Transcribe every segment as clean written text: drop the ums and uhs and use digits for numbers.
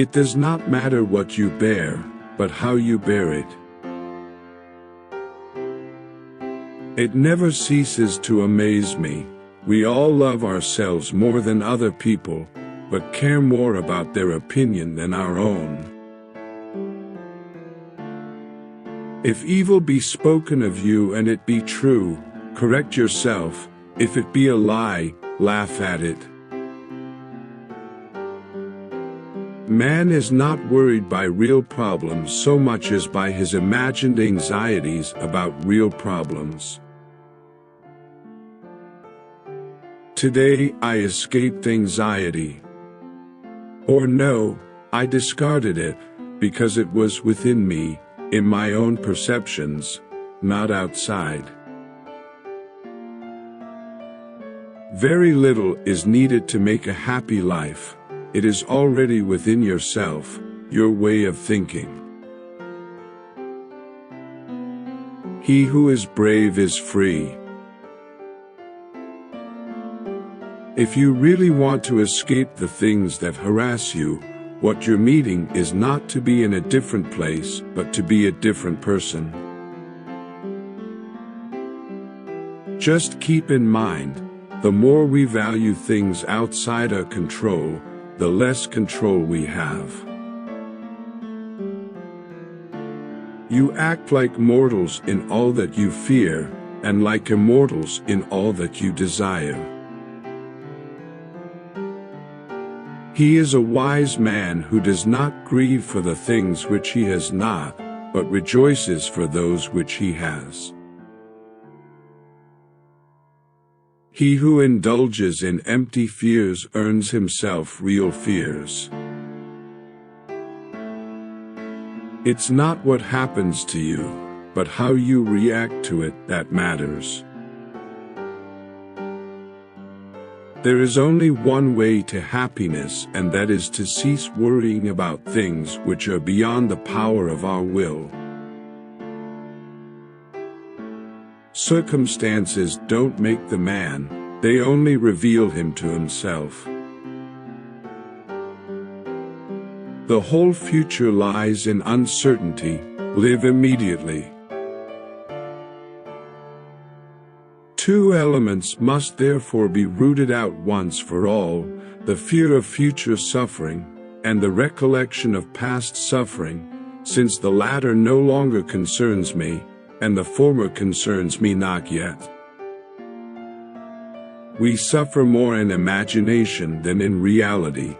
It does not matter what you bear, but how you bear it. It never ceases to amaze me. We all love ourselves more than other people, but care more about their opinion than our own. If evil be spoken of you and it be true, correct yourself. If it be a lie, laugh at it. Man is not worried by real problems so much as by his imagined anxieties about real problems. Today I escaped anxiety. Or no, I discarded it, because it was within me, in my own perceptions, not outside. Very little is needed to make a happy life. It is already within yourself, your way of thinking. He who is brave is free. If you really want to escape the things that harass you, what you're meeting is not to be in a different place, but to be a different person. Just keep in mind, the more we value things outside our control, the less control we have. You act like mortals in all that you fear, and like immortals in all that you desire. He is a wise man who does not grieve for the things which he has not, but rejoices for those which he has. He who indulges in empty fears earns himself real fears. It's not what happens to you, but how you react to it that matters. There is only one way to happiness, and that is to cease worrying about things which are beyond the power of our will. Circumstances don't make the man, they only reveal him to himself. The whole future lies in uncertainty. Live immediately. Two elements must therefore be rooted out once for all, the fear of future suffering, and the recollection of past suffering, since the latter no longer concerns me, and the former concerns me not yet. We suffer more in imagination than in reality.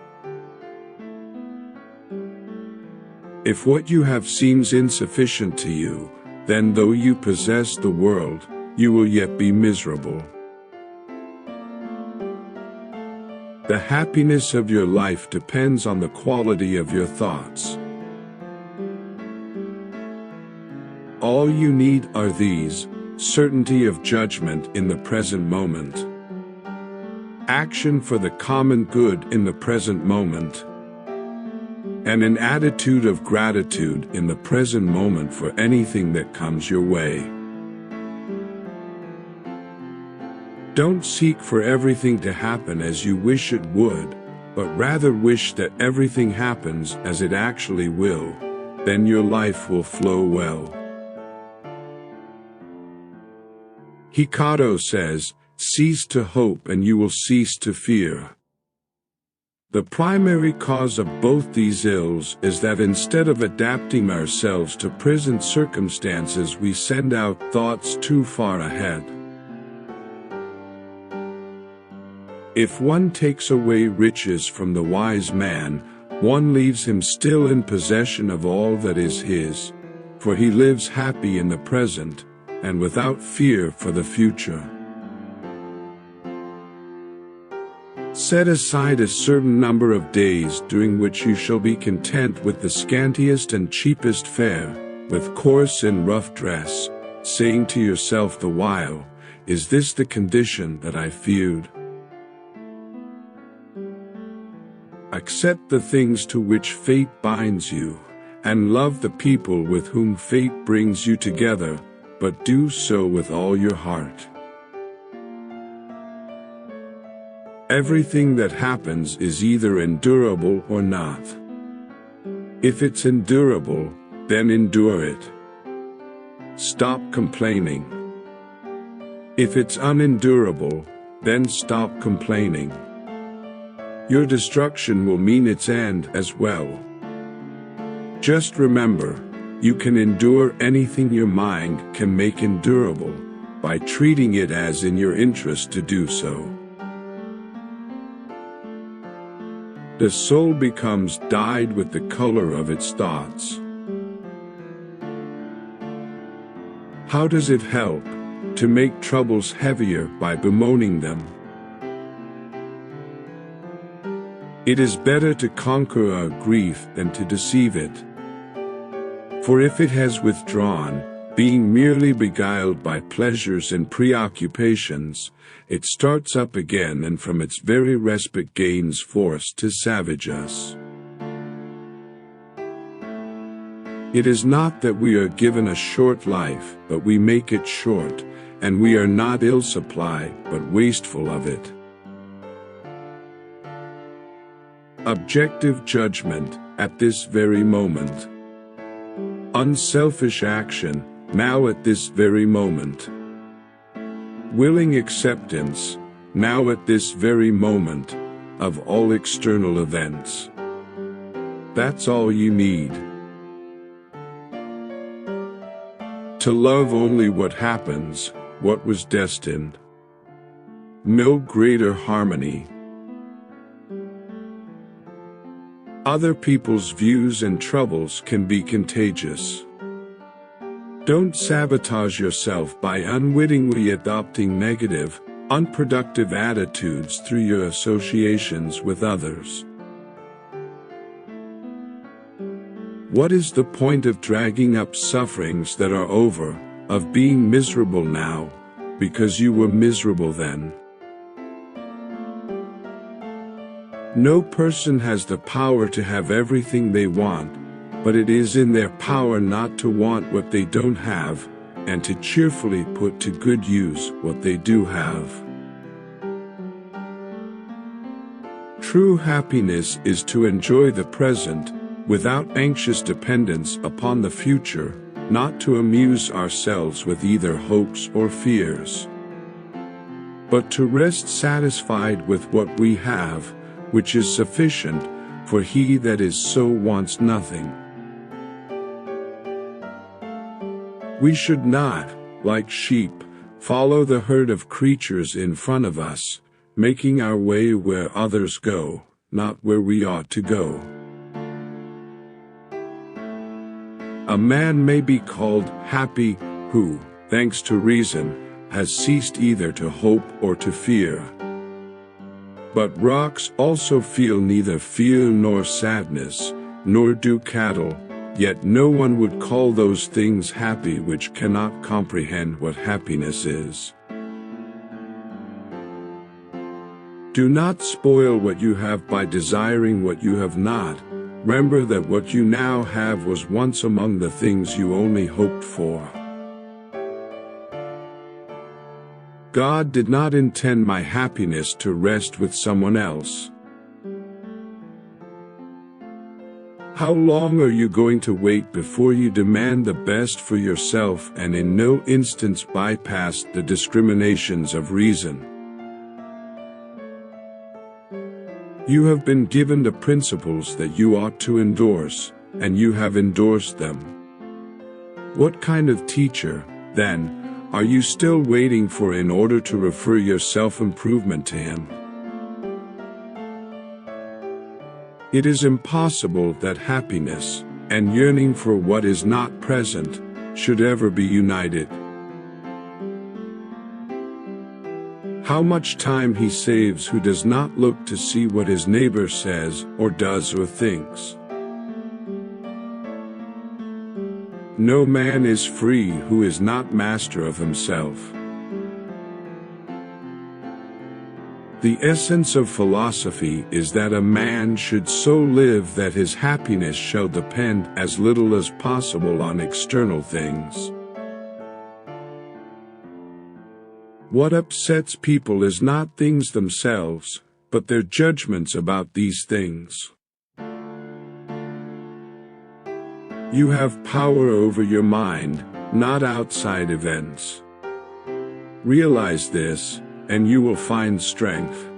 If what you have seems insufficient to you, then though you possess the world, you will yet be miserable. The happiness of your life depends on the quality of your thoughts. All you need are these: certainty of judgment in the present moment, action for the common good in the present moment, and an attitude of gratitude in the present moment for anything that comes your way. Don't seek for everything to happen as you wish it would, but rather wish that everything happens as it actually will. Then your life will flow well. Hikato says, "Cease to hope and you will cease to fear." The primary cause of both these ills is that instead of adapting ourselves to present circumstances, we send out thoughts too far ahead. If one takes away riches from the wise man, one leaves him still in possession of all that is his, for he lives happy in the present, and without fear for the future. Set aside a certain number of days during which you shall be content with the scantiest and cheapest fare, with coarse and rough dress, saying to yourself the while, "Is this the condition that I feared?" Accept the things to which fate binds you, and love the people with whom fate brings you together, but do so with all your heart. Everything that happens is either endurable or not. If it's endurable, then endure it. Stop complaining. If it's unendurable, then stop complaining. Your destruction will mean its end as well. Just remember, you can endure anything your mind can make endurable, by treating it as in your interest to do so. The soul becomes dyed with the color of its thoughts. How does it help to make troubles heavier by bemoaning them? It is better to conquer our grief than to deceive it. For if it has withdrawn, being merely beguiled by pleasures and preoccupations, it starts up again and from its very respite gains force to savage us. It is not that we are given a short life, but we make it short, and we are not ill-supplied, but wasteful of it. Objective judgment, at this very moment. Unselfish action, now at this very moment. Willing acceptance, now at this very moment, of all external events. That's all you need. To love only what happens, what was destined. No greater harmony. Other people's views and troubles can be contagious. Don't sabotage yourself by unwittingly adopting negative, unproductive attitudes through your associations with others. What is the point of dragging up sufferings that are over, of being miserable now, because you were miserable then? No person has the power to have everything they want, but it is in their power not to want what they don't have, and to cheerfully put to good use what they do have. True happiness is to enjoy the present, without anxious dependence upon the future, not to amuse ourselves with either hopes or fears, but to rest satisfied with what we have, which is sufficient, for he that is so wants nothing. We should not, like sheep, follow the herd of creatures in front of us, making our way where others go, not where we ought to go. A man may be called happy who, thanks to reason, has ceased either to hope or to fear. But rocks also feel neither fear nor sadness, nor do cattle, yet no one would call those things happy which cannot comprehend what happiness is. Do not spoil what you have by desiring what you have not. Remember that what you now have was once among the things you only hoped for. God did not intend my happiness to rest with someone else. How long are you going to wait before you demand the best for yourself and in no instance bypass the discriminations of reason? You have been given the principles that you ought to endorse, and you have endorsed them. What kind of teacher, then, are you still waiting for in order to refer your self-improvement to him? It is impossible that happiness, and yearning for what is not present, should ever be united. How much time he saves who does not look to see what his neighbor says, or does, or thinks. No man is free who is not master of himself. The essence of philosophy is that a man should so live that his happiness shall depend as little as possible on external things. What upsets people is not things themselves, but their judgments about these things. You have power over your mind, not outside events. Realize this, and you will find strength.